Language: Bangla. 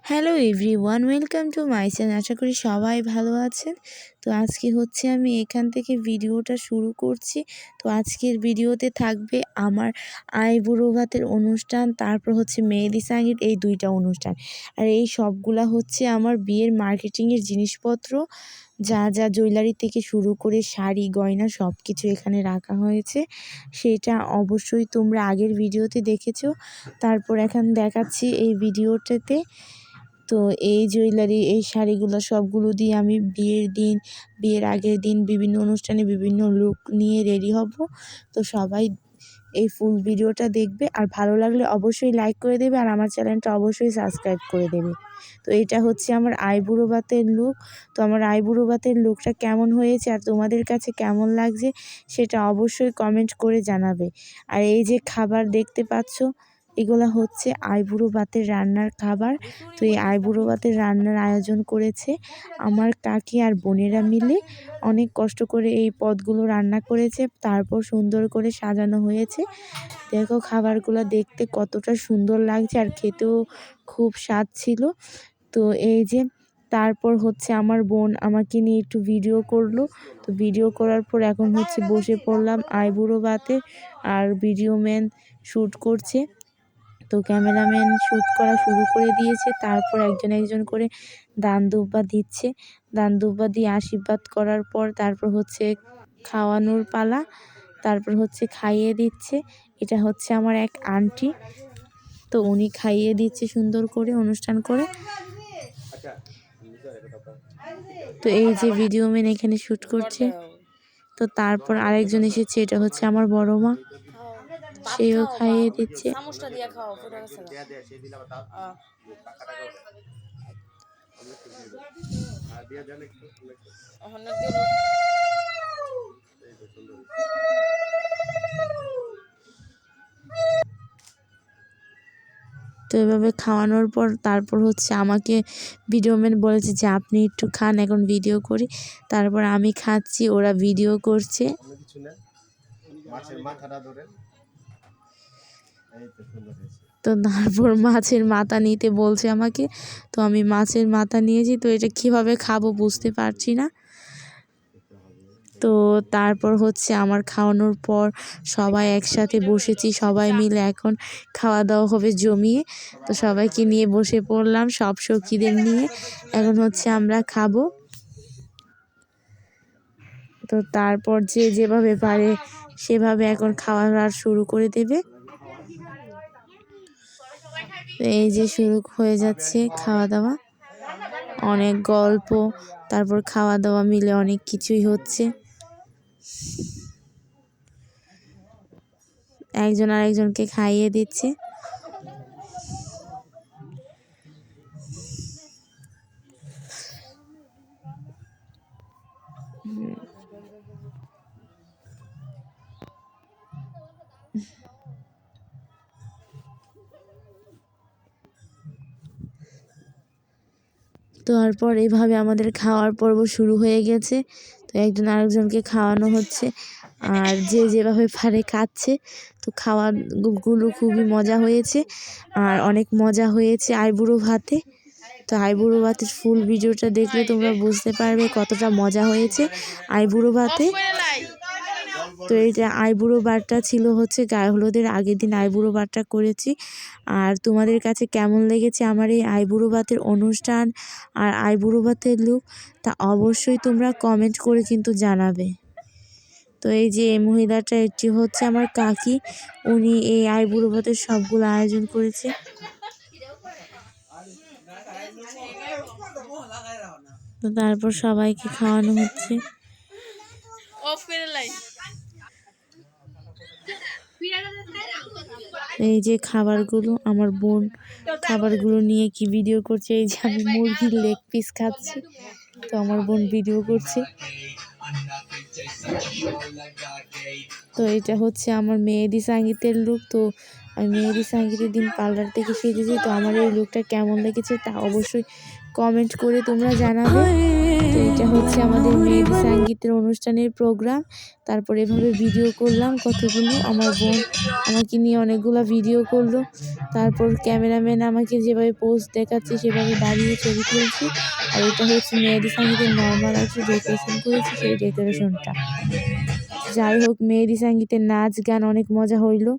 Hello everyone, welcome to my channel. আশা করি সবাই ভালো আছেন। তো আজকে হচ্ছে আমি এখান থেকে ভিডিওটা শুরু করছি। তো আজকের ভিডিওতে থাকবে আমার আইবুড়ো ভাতের অনুষ্ঠান, তারপর হচ্ছে মেহেদি সঙ্গীত, এই দুইটা অনুষ্ঠান। আর এই সবগুলা হচ্ছে আমার বিয়ের মার্কেটিংয়ের জিনিসপত্র, যা যা জুয়েলারি থেকে শুরু করে শাড়ি গয়না সব কিছু এখানে রাখা হয়েছে। সেটা অবশ্যই তোমরা আগের ভিডিওতে দেখেছো। তারপর এখন দেখাচ্ছি এই ভিডিওটাতে। তো এই জুয়েলারি, এই শাড়িগুলো সবগুলো দিয়ে আমি বিয়ের আগের দিন বিভিন্ন অনুষ্ঠানে বিভিন্ন লুক নিয়ে রেডি হব। তো সবাই এই ফুল ভিডিওটা দেখবে, আর ভালো লাগলে অবশ্যই লাইক করে দেবে, আর আমার চ্যানেলটা অবশ্যই সাবস্ক্রাইব করে দেবে। তো এটা হচ্ছে আমার আইবুড়ো ভাতের লুক। তো আমার আইবুড়ো ভাতের লুকটা কেমন হয়েছে আর তোমাদের কাছে কেমন লাগছে সেটা অবশ্যই কমেন্ট করে জানাবে। আর এই যে খাবার দেখতে পাচ্ছ, এগুলা হচ্ছে আইবুড়ো ভাতের রান্নার খাবার। তো এই আইবুড়ো ভাতের রান্নার আয়োজন করেছে আমার কাকি আর বোনেরা মিলে। অনেক কষ্ট করে এই পদগুলো রান্না করেছে, তারপর সুন্দর করে সাজানো হয়েছে। দেখো খাবারগুলো দেখতে কতটা সুন্দর লাগছে, আর খেতেও খুব স্বাদ ছিল। তো এই যে তারপর হচ্ছে আমার বোন আমাকে নিয়ে একটু ভিডিও করলো। তো ভিডিও করার পর এখন হচ্ছে বসে পড়লাম আইবুড়ো ভাতে, আর ভিডিও ম্যান শ্যুট করছে। তো ক্যামেরাম্যান শ্যুট করা শুরু করে দিয়েছে। তারপর একজন একজন করে দান দুব্বা দিচ্ছে। দান দুব্বা দিয়ে আশীর্বাদ করার পর তারপর হচ্ছে খাওয়ানোর পালা। তারপর হচ্ছে খাইয়ে দিচ্ছে। এটা হচ্ছে আমার এক আন্টি। তো উনি খাইয়ে দিচ্ছে সুন্দর করে অনুষ্ঠান করে। তো এই যে ভিডিও ম্যান এখানে শ্যুট করছে। তো তারপর আরেকজন এসেছে, এটা হচ্ছে আমার বড় মা, সেও খাইয়ে দিচ্ছে। তো এভাবে খাওয়ানোর পর তারপর হচ্ছে আমাকে ভিডিও ম্যান বলেছে যে আপনি একটু খান, এখন ভিডিও করি। তারপর আমি খাচ্ছি, ওরা ভিডিও করছে। তো তারপর মাছের মাথা নিতে বলছে আমাকে। তো আমি মাছের মাথা নিয়েছি। তো এটা কিভাবে খাবো বুঝতে পারছি না। তো তারপর হচ্ছে আমার খাওয়ানোর পর সবাই একসাথে বসেছি, সবাই মিলে এখন খাওয়া দাওয়া হবে জমিয়ে। তো সবাইকে নিয়ে বসে পড়লাম, সব সখীদের নিয়ে। এখন হচ্ছে আমরা খাবো। তো তারপর যে যেভাবে পারে সেভাবে এখন খাওয়া দাওয়া শুরু করে দেবে। এই যে শুরু হয়ে যাচ্ছে খাওয়া দাওয়া, অনেক গল্প, তারপর খাওয়া দাওয়া মিলে অনেক কিছুই হচ্ছে। একজন আরেকজনকে খাইয়ে দিচ্ছে। তারপর এইভাবে আমাদের খাওয়ার পর্ব শুরু হয়ে গেছে। তো একজন আরেকজনকে খাওয়ানো হচ্ছে, আর যে যেভাবে পারে খাচ্ছে। তো খাওয়াগুলো খুবই মজা হয়েছে, আর অনেক মজা হয়েছে আইবুড়ো ভাতে। তো আইবুড়ো ভাতের ফুল ভিডিওটা দেখলে তোমরা বুঝতে পারবে কতটা মজা হয়েছে আইবুড়ো ভাতে। তো এই যে আইবুড়ো ভাতটা ছিল হচ্ছে গায়ে হলুদের আগের দিন আইবুড়ো ভাতটা করেছি। আর তোমাদের কাছে কেমন লেগেছে আমার এই আইবুড়ো ভাতের অনুষ্ঠান আর আইবুড়ো ভাতের লুক, তা অবশ্যই তোমরা কমেন্ট করে কিন্তু জানাবে। তো এই যে এই মহিলাটা, এটি হচ্ছে আমার কাকি, উনি এই আইবুড়ো ভাতের সবগুলো আয়োজন করেছে। তো তারপর সবাইকে খাওয়ানো হচ্ছে। এই যে খাবারগুলো, আমার বোন খাবারগুলো নিয়ে কি ভিডিও করছে। এই যে আমি মুরগির লেগ পিস খাচ্ছি, তো আমার বোন ভিডিও করছে। তো এটা হচ্ছে আমার মেহেদি সঙ্গীতের লুক। তো আমি মেহেদি সঙ্গীতের দিন পার্লার থেকে সেজেছি। তো আমার এই লুকটা কেমন লেগেছে তা অবশ্যই কমেন্ট করে তোমরা জানাবে। তো এটা হচ্ছে আমাদের মেহেদি সঙ্গীতের অনুষ্ঠানের প্রোগ্রাম। তারপর এভাবে ভিডিও করলাম কতগুলো, আমার বোন আমাকে নিয়ে অনেকগুলো ভিডিও করলো। তারপর ক্যামেরাম্যান আমাকে যেভাবে পোজ দেখাচ্ছে সেভাবে দাঁড়িয়ে ছবি তুলছি। আর এটা হচ্ছে মেহেদি সঙ্গীতের নর্মাল একটু ডেকোরেশন করেছি, সেই ডেকোরেশনটা। যাই হোক, মেহেদি সঙ্গীতের নাচ গান অনেক মজা হইলো।